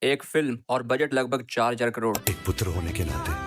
एक फिल्म और बजट लगभग 4,000 करोड़। एक पुत्र होने के नाते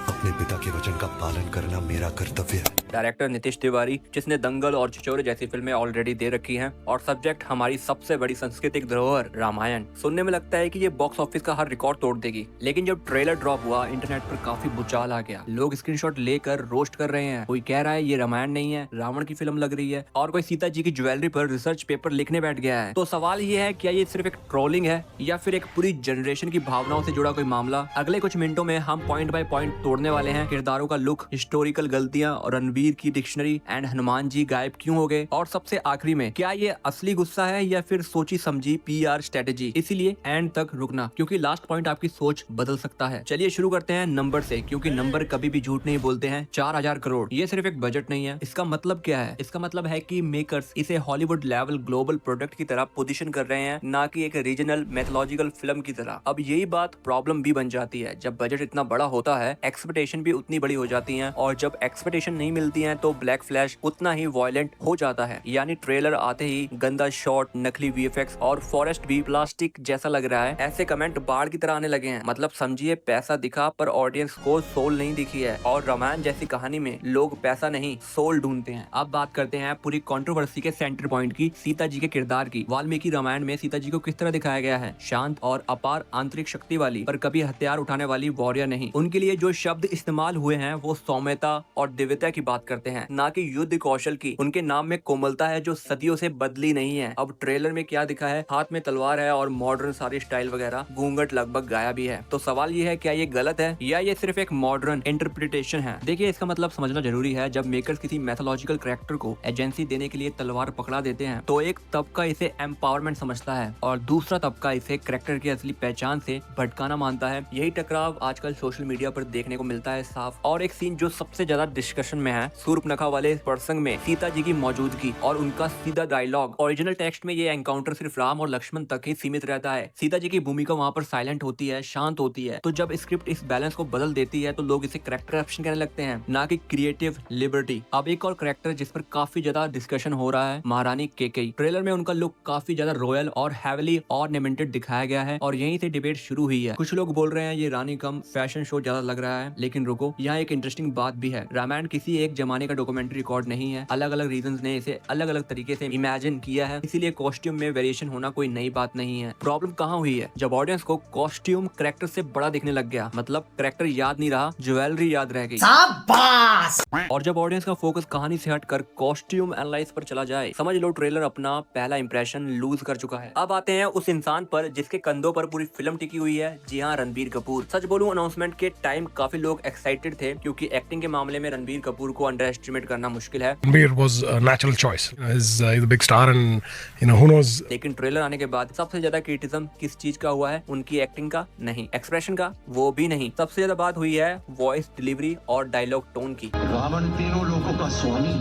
अपने पिता के वचन का पालन करना मेरा कर्तव्य है। डायरेक्टर नीतीश तिवारी, जिसने दंगल और छिछोरे जैसी फिल्में ऑलरेडी दे रखी हैं, और सब्जेक्ट हमारी सबसे बड़ी सांस्कृतिक धरोहर रामायण। सुनने में लगता है कि ये बॉक्स ऑफिस का हर रिकॉर्ड तोड़ देगी, लेकिन जब ट्रेलर ड्रॉप हुआ इंटरनेट पर काफी भूचाल आ गया। लोग स्क्रीनशॉट लेकर रोस्ट कर रहे हैं। कोई कह रहा है ये रामायण नहीं है, रावण की फिल्म लग रही है, और कोई सीता जी की ज्वेलरी पर रिसर्च पेपर लिखने बैठ गया है। तो सवाल ये है, क्या ये सिर्फ एक ट्रोलिंग है या फिर एक पूरी जनरेशन की भावनाओं से जुड़ा कोई मामला? अगले कुछ मिनटों में हम पॉइंट बाय पॉइंट तोड़ने वाले हैं। किरदारों का लुक, हिस्टोरिकल गलतियां और रणवीर की डिक्शनरी एंड हनुमान जी गायब क्यों हो गए, और सबसे आखिरी में क्या ये असली गुस्सा है या फिर सोची समझी पीआर स्ट्रेटेजी। इसीलिए एंड तक रुकना, क्योंकि लास्ट पॉइंट आपकी सोच बदल सकता है। चलिए शुरू करते हैं नंबर से, क्योंकि नंबर कभी भी झूठ नहीं बोलते हैं। 4,000 करोड़ ये सिर्फ एक बजट नहीं है। इसका मतलब क्या है? इसका मतलब है कि मेकर्स इसे हॉलीवुड लेवल ग्लोबल प्रोडक्ट की तरह पोजीशन कर रहे हैं, ना कि एक रीजनल मैथोलॉजिकल फिल्म की तरह। अब यही बात प्रॉब्लम भी बन जाती है। जब बजट इतना बड़ा होता है, एक्सपेक्टेशन भी उतनी बड़ी हो जाती है, और जब एक्सपेक्टेशन नहीं मिलती है तो ब्लैक फ्लैश उतना ही वायलेंट हो जाता है। यानी ट्रेलर आते ही गंदा शॉट, नकली वीएफएक्स और फॉरेस्ट भी प्लास्टिक जैसा लग रहा है। ऐसे कमेंट बाढ़ की तरह आने लगे हैं। मतलब समझिए, पैसा दिखा पर ऑडियंस को सोल नहीं दिखी है। और रामायण जैसी कहानी में लोग पैसा नहीं सोल ढूंढते हैं। अब बात करते हैं पूरी कंट्रोवर्सी के सेंटर पॉइंट की, सीता जी के किरदार की। वाल्मीकि रामायण में सीता जी को किस तरह दिखाया गया है? शांत और अपार आंतरिक शक्ति वाली, पर कभी हथियार उठाने वाली वॉरियर नहीं। उनके लिए जो शब्द इस्तेमाल हुए हैं वो सौम्यता और दिव्यता की बात करते हैं, ना कि युद्ध कौशल की। उनके नाम में कोमलता है जो सदियों से बदली नहीं है। अब ट्रेलर में क्या दिखा है? हाथ में तलवार है और मॉडर्न सारी स्टाइल वगैरह, घूंघट लगभग गायब भी है। तो सवाल ये है, क्या ये गलत है या ये सिर्फ एक मॉडर्न इंटरप्रिटेशन है? देखिए, इसका मतलब समझना जरूरी है। जब मेकर्स किसी मैथोलॉजिकल कैरेक्टर को एजेंसी देने के लिए तलवार पकड़ा देते हैं, तो एक तबका इसे एम्पावरमेंट समझता है और दूसरा तबका इसे कैरेक्टर की असली पहचान से भटकाना मानता है। यही टकराव आजकल सोशल मीडिया पर देखने को मिलता है साफ। और एक सीन जो सबसे ज्यादा डिस्कशन में है, सूर्पनखा वाले प्रसंग में सीता जी की मौजूदगी और उनका सीधा डायलॉग। ओरिजिनल टेक्स्ट में ये एनकाउंटर सिर्फ राम और लक्ष्मण तक ही सीमित रहता है। सीता जी की भूमिका वहाँ पर साइलेंट होती है, शांत होती है। तो जब स्क्रिप्ट इस बैलेंस को बदल देती है तो लोग इसे कैरेक्टर ऑप्शन कहने लगते हैं, ना कि क्रिएटिव लिबर्टी। अब एक और कैरेक्टर जिस पर काफी ज्यादा डिस्कशन हो रहा है, महारानी केकई। ट्रेलर में उनका लुक काफी ज्यादा रॉयल और हैवीली ऑर्नामेंटेड दिखाया गया है, और यहीं से डिबेट शुरू हुई है। कुछ लोग बोल रहे हैं ये रानी कम फैशन शो ज्यादा लग रहा है, लेकिन रुको, यहाँ एक इंटरेस्टिंग बात भी है। रामायण किसी एक जमाने का डॉक्यूमेंट्री रिकॉर्ड नहीं है। अलग अलग रीजंस ने इसे अलग अलग तरीके से इमेजिन किया है, इसीलिए कॉस्ट्यूम में वेरिएशन होना कोई नई बात नहीं है। प्रॉब्लम कहाँ हुई है? जब ऑडियंस को कॉस्ट्यूम कैरेक्टर से बड़ा दिखने लग गया। मतलब कैरेक्टर याद नहीं रहा, ज्वेलरी याद रह गई। शाबाश! और जब ऑडियंस का फोकस कहानी से हटकर कॉस्ट्यूम एनालाइज पर चला जाए, समझ लो ट्रेलर अपना पहला इंप्रेशन लूज कर चुका है। अब आते हैं उस इंसान पर जिसके कंधों पर पूरी फिल्म टिकी हुई है। जी हाँ, रणबीर कपूर। सच बोलूं, अनाउंसमेंट के टाइम काफी लोग एक्साइटेड थे, क्योंकि एक्टिंग के मामले में रणबीर कपूर को अंडर एस्टिमेट करना मुश्किल है। Ranbir was a natural choice. He's a big star, and who knows. लेकिन ट्रेलर आने के बाद सबसे ज्यादा क्रिटिसिज्म किस चीज का हुआ है? उनकी एक्टिंग का नहीं, एक्सप्रेशन का, वो भी नहीं। सबसे ज्यादा बात हुई है वॉइस डिलीवरी और डायलॉग टोन की। रावण तीनों लोगों का स्वामी,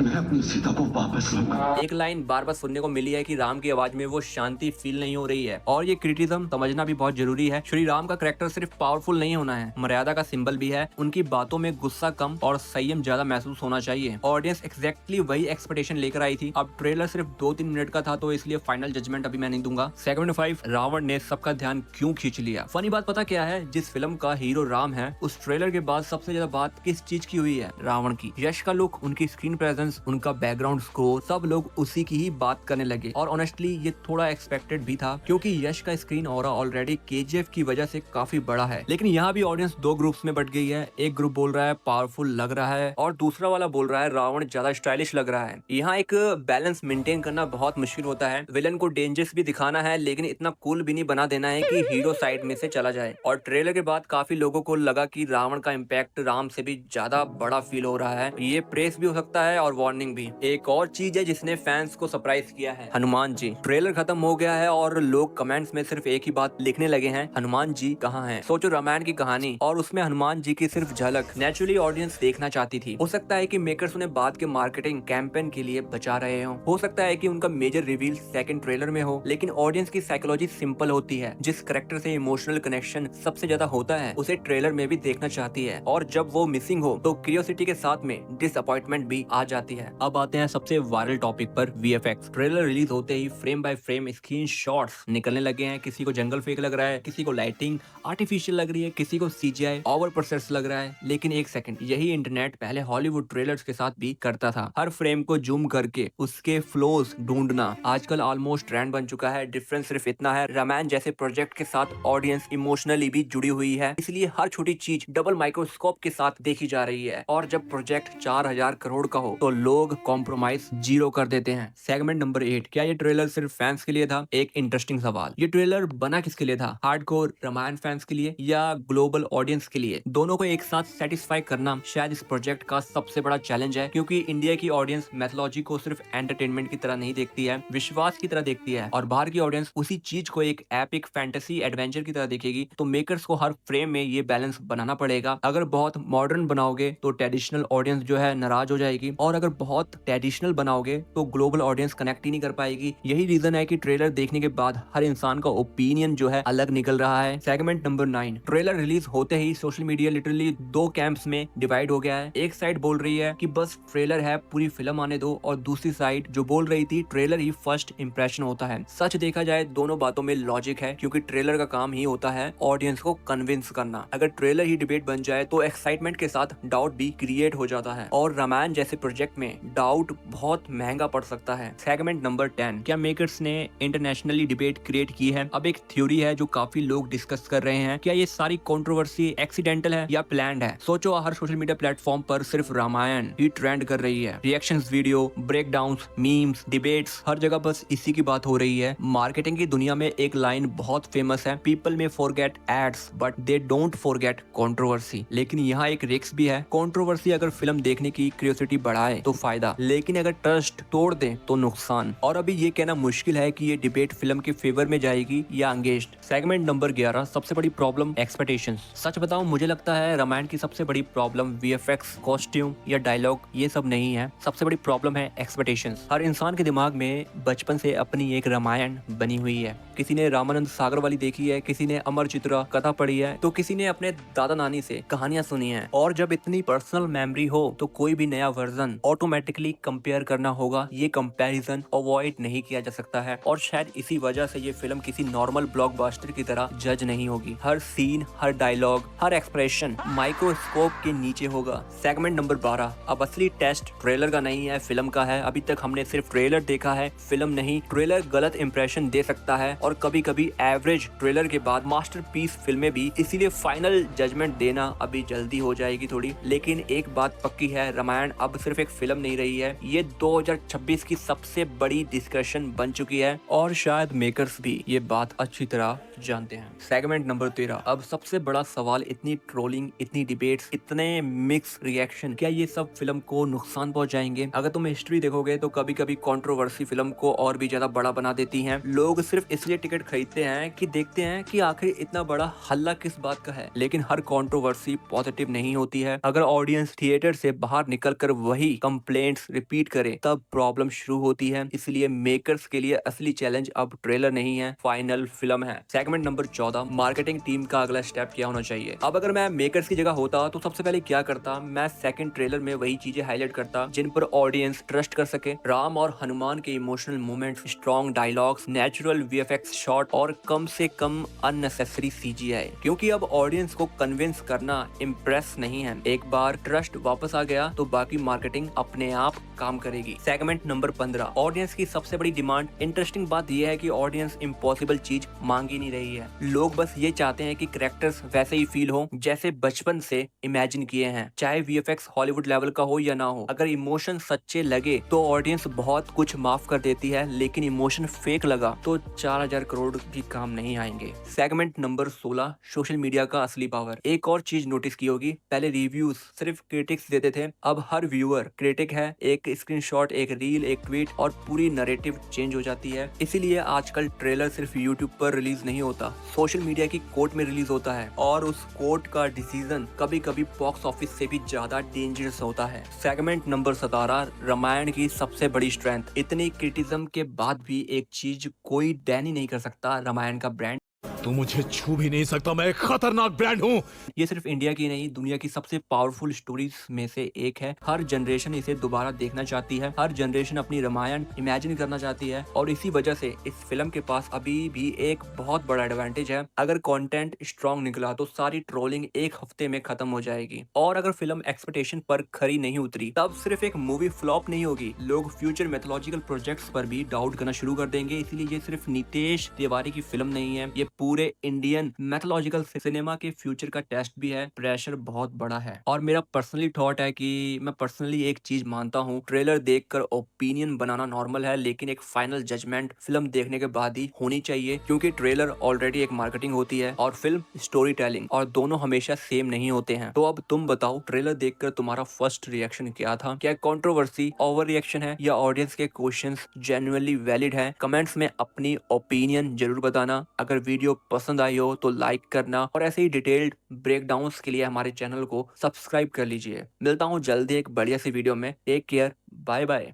मैं अपनी सीता को वापस लूंगा। एक लाइन बार बार सुनने को मिली है कि राम की आवाज में वो शांति फील नहीं हो रही है, और ये क्रिटिसिज्म समझना भी बहुत जरूरी है। श्री राम का कैरेक्टर सिर्फ पावरफुल नहीं होना है, मर्यादा का सिंबल भी है। उनकी बातों में गुस्सा कम और संयम ज्यादा महसूस होना चाहिए। ऑडियंस एग्जैक्टली वही एक्सपेक्टेशन लेकर आई थी। अब ट्रेलर सिर्फ 2-3 मिनट का था, तो इसलिए फाइनल जजमेंट अभी मैं नहीं दूंगा। सेगमेंट 5, रावण ने सबका ध्यान क्यों खींच लिया? फनी बात पता क्या है? जिस फिल्म का हीरो राम है, उस ट्रेलर के बाद सबसे ज्यादा बात किस चीज की हुई है? रावण की। यश का लुक, उनकी स्क्रीन प्रेजेंस, उनका बैकग्राउंड स्कोर, सब लोग उसी की ही बात करने लगे। और ऑनेस्टली ये थोड़ा एक्सपेक्टेड भी था, क्योंकि यश का स्क्रीन ऑरा ऑलरेडी केजीएफ की वजह से काफी बड़ा है। लेकिन यहाँ भी ऑडियंस दो ग्रुप्स में बट गई है। एक ग्रुप बोल रहा है पावरफुल लग रहा है, और दूसरा वाला बोल रहा है रावण ज्यादा स्टाइलिश लग रहा है। यहाँ एक बैलेंस मेंटेन करना बहुत मुश्किल होता है। विलन को डेंजरस भी दिखाना है, लेकिन इतना कूल भी नहीं बना देना है कि हीरो साइड में से चला जाए। और ट्रेलर के बाद काफी लोगों को लगा कि रावण का इम्पैक्ट राम से भी ज्यादा बड़ा फील हो रहा है। ये प्रेस भी हो सकता है और वार्निंग भी। एक और चीज है जिसने फैंस को सरप्राइज किया है, हनुमान जी। ट्रेलर खत्म हो गया है और लोग कमेंट्स में सिर्फ एक ही बात लिखने लगे हैं, हनुमान जी कहाँ हैं? सोचो, रामायण की कहानी और उसमें हनुमान सलमान जी की सिर्फ झलक नेचुरली ऑडियंस देखना चाहती थी। हो सकता है कि मेकर्स उन्हें बाद के मार्केटिंग कैंपेन के लिए बचा रहे हो सकता है कि उनका मेजर रिवील सेकंड ट्रेलर में हो, लेकिन ऑडियंस की साइकोलॉजी सिंपल होती है। जिस कैरेक्टर से इमोशनल कनेक्शन सबसे ज्यादा होता है उसे ट्रेलर में भी देखना चाहती है, और जब वो मिसिंग हो तो क्यूरियोसिटी के साथ में डिसअपॉइंटमेंट भी आ जाती है। अब आते हैं सबसे वायरल टॉपिक पर, VFX। ट्रेलर रिलीज होते ही frame by frame screen shots निकलने लगे हैं। किसी को जंगल फेक लग रहा है, किसी को लाइटिंग आर्टिफिशियल लग रही है, किसी को CGI ओवर प्रोसेस लग रहा है। लेकिन एक सेकंड, यही इंटरनेट पहले हॉलीवुड ट्रेलर्स के साथ भी करता था। हर फ्रेम को जूम करके उसके फ्लोज ढूंढना आजकल ऑलमोस्ट ट्रेंड बन चुका है। डिफरेंस सिर्फ इतना है, रामायण जैसे प्रोजेक्ट के साथ ऑडियंस इमोशनली भी जुड़ी हुई है, इसलिए हर छोटी चीज डबल माइक्रोस्कोप के साथ देखी जा रही है। और जब प्रोजेक्ट 4000 करोड़ का हो तो लोग कॉम्प्रोमाइज 0 कर देते हैं। सेगमेंट नंबर 8, क्या ये ट्रेलर सिर्फ फैंस के लिए था? एक इंटरेस्टिंग सवाल। ये ट्रेलर बना किसके लिए था? हार्डकोर रामायण फैंस के लिए या ग्लोबल ऑडियंस के लिए? दोनों को एक साथ सेटिस्फाई करना शायद इस प्रोजेक्ट का सबसे बड़ा चैलेंज है, क्योंकि इंडिया की ऑडियंस मैथोलॉजी को सिर्फ एंटरटेनमेंट की तरह नहीं देखती है, विश्वास की तरह देखती है, और बाहर की ऑडियंस उसी चीज को एक एपिक फैंटेसी एडवेंचर की तरह देखेगी। तो मेकर्स को हर फ्रेम में ये बैलेंस बनाना पड़ेगा। अगर बहुत मॉडर्न बनाओगे तो ट्रेडिशनल ऑडियंस जो है नाराज हो जाएगी, और अगर बहुत ट्रेडिशनल बनाओगे तो ग्लोबल ऑडियंस कनेक्ट ही नहीं कर पाएगी। यही रीजन है कि ट्रेलर देखने के बाद हर इंसान का ओपिनियन जो है अलग निकल रहा है। सेगमेंट नंबर 9, ट्रेलर रिलीज होते ही सोशल मीडिया लिटरली 2 कैंप्स में डिवाइड हो गया है। एक साइड बोल रही है कि बस ट्रेलर है, पूरी फिल्म आने दो, और दूसरी साइड जो बोल रही थी ट्रेलर ही फर्स्ट इंप्रेशन होता है। सच देखा जाए दोनों बातों में लॉजिक है, क्योंकि ट्रेलर का काम ही होता है ऑडियंस को कन्विंस करना। अगर ट्रेलर ही डिबेट बन जाए तो एक्साइटमेंट के साथ डाउट भी क्रिएट हो जाता है, और रामायण जैसे प्रोजेक्ट में डाउट बहुत महंगा पड़ सकता है। सेगमेंट नंबर 10, क्या मेकर्स ने इंटरनेशनली डिबेट क्रिएट की है? अब एक थ्योरी है जो काफी लोग डिस्कस कर रहे हैं, क्या ये सारी कंट्रोवर्सी एक्सीडेंटल है या प्लान्ड है? सोचो, हर सोशल मीडिया प्लेटफॉर्म पर सिर्फ रामायण ही ट्रेंड कर रही है। Reactions video, breakdowns, memes, debates, हर जगह बस इसी की बात हो रही है। मार्केटिंग की दुनिया में एक लाइन बहुत फेमस है, पीपल में forget ads but they don't forget controversy. लेकिन यहाँ एक रिस्क भी है। कंट्रोवर्सी अगर फिल्म देखने की क्यूरियोसिटी बढ़ाए तो फायदा, लेकिन अगर ट्रस्ट तोड़ दे तो नुकसान। और अभी ये कहना मुश्किल है कि ये डिबेट फिल्म के फेवर में जाएगी या अंगेस्ट। सेगमेंट नंबर 11, सबसे बड़ी प्रॉब्लम एक्सपेक्टेशंस। सच बताऊं, मुझे लगता है रामायण की सबसे बड़ी प्रॉब्लम VFX, कॉस्ट्यूम या डायलॉग ये सब नहीं है। सबसे बड़ी प्रॉब्लम है एक्सपेक्टेशंस। हर इंसान के दिमाग में बचपन से अपनी एक रामायण बनी हुई है। किसी ने रामानंद सागर वाली देखी है, किसी ने अमर चित्रा कथा पढ़ी है, तो किसी ने अपने दादा नानी से कहानियां सुनी है। और जब इतनी पर्सनल मेमोरी हो तो कोई भी नया वर्जन ऑटोमेटिकली कंपेयर करना होगा। ये कंपैरिजन अवॉइड नहीं किया जा सकता है, और शायद इसी वजह से ये फिल्म किसी नॉर्मल ब्लॉकबस्टर की तरह जज नहीं होगी। हर सीन, हर डायलॉग, हर एक्सप्रेशन माइक्रोस्कोप के नीचे होगा। सेगमेंट नंबर 12, अब असली टेस्ट ट्रेलर का नहीं है, फिल्म का है। अभी तक हमने सिर्फ ट्रेलर देखा है, फिल्म नहीं। ट्रेलर गलत इंप्रेशन दे सकता है, और कभी कभी एवरेज ट्रेलर के बाद मास्टरपीस फिल्में भी, इसीलिए फाइनल जजमेंट देना अभी जल्दी हो जाएगी थोड़ी। लेकिन एक बात पक्की है, रामायण अब सिर्फ एक फिल्म नहीं रही है, ये 2026 की सबसे बड़ी डिस्कशन बन चुकी है, और शायद मेकर्स भी ये बात अच्छी तरह जानते हैं। सेगमेंट नंबर 13, अब सबसे बड़ा सवाल, इतनी ट्रोलिंग, इतनी डिबेट्स, इतने मिक्स रिएक्शन, क्या ये सब फिल्म को नुकसान पहुंचाएंगे? अगर तुम हिस्ट्री देखोगे तो कभी कभी कंट्रोवर्सी फिल्म को और भी ज्यादा बड़ा बना देती है। लोग सिर्फ इसलिए टिकट खरीदते हैं कि देखते हैं कि आखिर इतना बड़ा हल्ला किस बात का है। लेकिन हर कंट्रोवर्सी पॉजिटिव नहीं होती है। अगर ऑडियंस थिएटर से बाहर निकलकर वही कंप्लेंट्स रिपीट करे तब प्रॉब्लम शुरू होती है। इसलिए मेकर्स के लिए असली चैलेंज अब ट्रेलर नहीं है, फाइनल फिल्म है। सेगमेंट नंबर 14, मार्केटिंग टीम का अगला स्टेप क्या होना चाहिए? अब अगर मैं मेकर्स की जगह होता तो सबसे पहले क्या करता? मैं सेकंड ट्रेलर में वही चीजें हाईलाइट करता जिन पर ऑडियंस ट्रस्ट कर सके। राम और हनुमान के emotional moments, strong dialogues, natural VFX shot, और कम से कम अननेसेसरी CGI, क्योंकि अब ऑडियंस को कन्विंस करना इम्प्रेस नहीं है। एक बार ट्रस्ट वापस आ गया तो बाकी मार्केटिंग अपने आप काम करेगी। सेगमेंट नंबर 15, ऑडियंस की सबसे बड़ी डिमांड। इंटरेस्टिंग बात यह है कि ऑडियंस इम्पॉसिबल चीज मांग ही नहीं रही है। लोग बस ये चाहते हैं कि कैरेक्टर्स वैसे ही फील हो जैसे बचपन से इमेजिन किए हैं, चाहे VFX हॉलीवुड लेवल का हो या ना हो। अगर इमोशन सच्चे लगे तो ऑडियंस बहुत कुछ माफ कर देती है, लेकिन इमोशन फेक लगा तो 4000 करोड़ भी काम नहीं आएंगे। सेगमेंट नंबर 16, सोशल मीडिया का असली पावर। एक और चीज नोटिस की होगी, पहले रिव्यूज सिर्फ क्रिटिक्स देते थे, अब हर व्यूअर क्रिटिक है। एक स्क्रीनशॉट, एक रील, एक ट्वीट और पूरी नैरेटिव चेंज हो जाती है। इसीलिए आजकल ट्रेलर सिर्फ यूट्यूब पर रिलीज नहीं होता, सोशल मीडिया की कोर्ट में रिलीज होता है, और उस कोर्ट का का डिसीजन कभी कभी बॉक्स ऑफिस से भी ज्यादा डेंजरस होता है। सेगमेंट नंबर 17, रामायण की सबसे बड़ी स्ट्रेंथ। इतनी क्रिटिज्म के बाद भी एक चीज कोई डैनी नहीं कर सकता, रामायण का ब्रांड। तू मुझे छू भी नहीं सकता, मैं एक खतरनाक ब्रांड हूँ। ये सिर्फ इंडिया की नहीं, दुनिया की सबसे पावरफुल स्टोरीज में से एक है। हर जनरेशन इसे दोबारा देखना चाहती है, हर जनरेशन अपनी रामायण इमेजिन करना चाहती है, और इसी वजह से इस फिल्म के पास अभी भी एक बहुत बड़ा एडवांटेज है। अगर कंटेंट स्ट्रॉन्ग निकला तो सारी ट्रोलिंग एक हफ्ते में खत्म हो जाएगी, और अगर फिल्म एक्सपेक्टेशन पर खरी नहीं उतरी तब सिर्फ एक मूवी फ्लॉप नहीं होगी, लोग फ्यूचर मैथोलॉजिकल प्रोजेक्ट्स पर भी डाउट करना शुरू कर देंगे। इसलिए ये सिर्फ नितेश तिवारी की फिल्म नहीं है, ये पूरे इंडियन मैथोलॉजिकल सिनेमा के फ्यूचर का टेस्ट भी है। प्रेशर बहुत बड़ा है, और मेरा पर्सनली थॉट है कि मैं पर्सनली एक चीज मानता हूँ, ट्रेलर देखकर ओपिनियन बनाना नॉर्मल है, लेकिन एक फाइनल जजमेंट फिल्म देखने के बाद ही होनी चाहिए, क्योंकि ट्रेलर ऑलरेडी एक मार्केटिंग होती है और फिल्म स्टोरी टेलिंग, और दोनों हमेशा सेम नहीं होते हैं। तो अब तुम बताओ, ट्रेलर देखकर तुम्हारा फर्स्ट रिएक्शन क्या था? क्या कंट्रोवर्सी ओवर रिएक्शन है, या ऑडियंस के क्वेश्चंस जेन्युइनली वैलिड हैं? कमेंट्स में अपनी ओपिनियन जरूर बताना। अगर वीडियो पसंद आई हो तो लाइक करना, और ऐसे ही डिटेल्ड ब्रेकडाउन्स के लिए हमारे चैनल को सब्सक्राइब कर लीजिए। मिलता हूँ जल्दी एक बढ़िया सी वीडियो में। Take care, bye bye.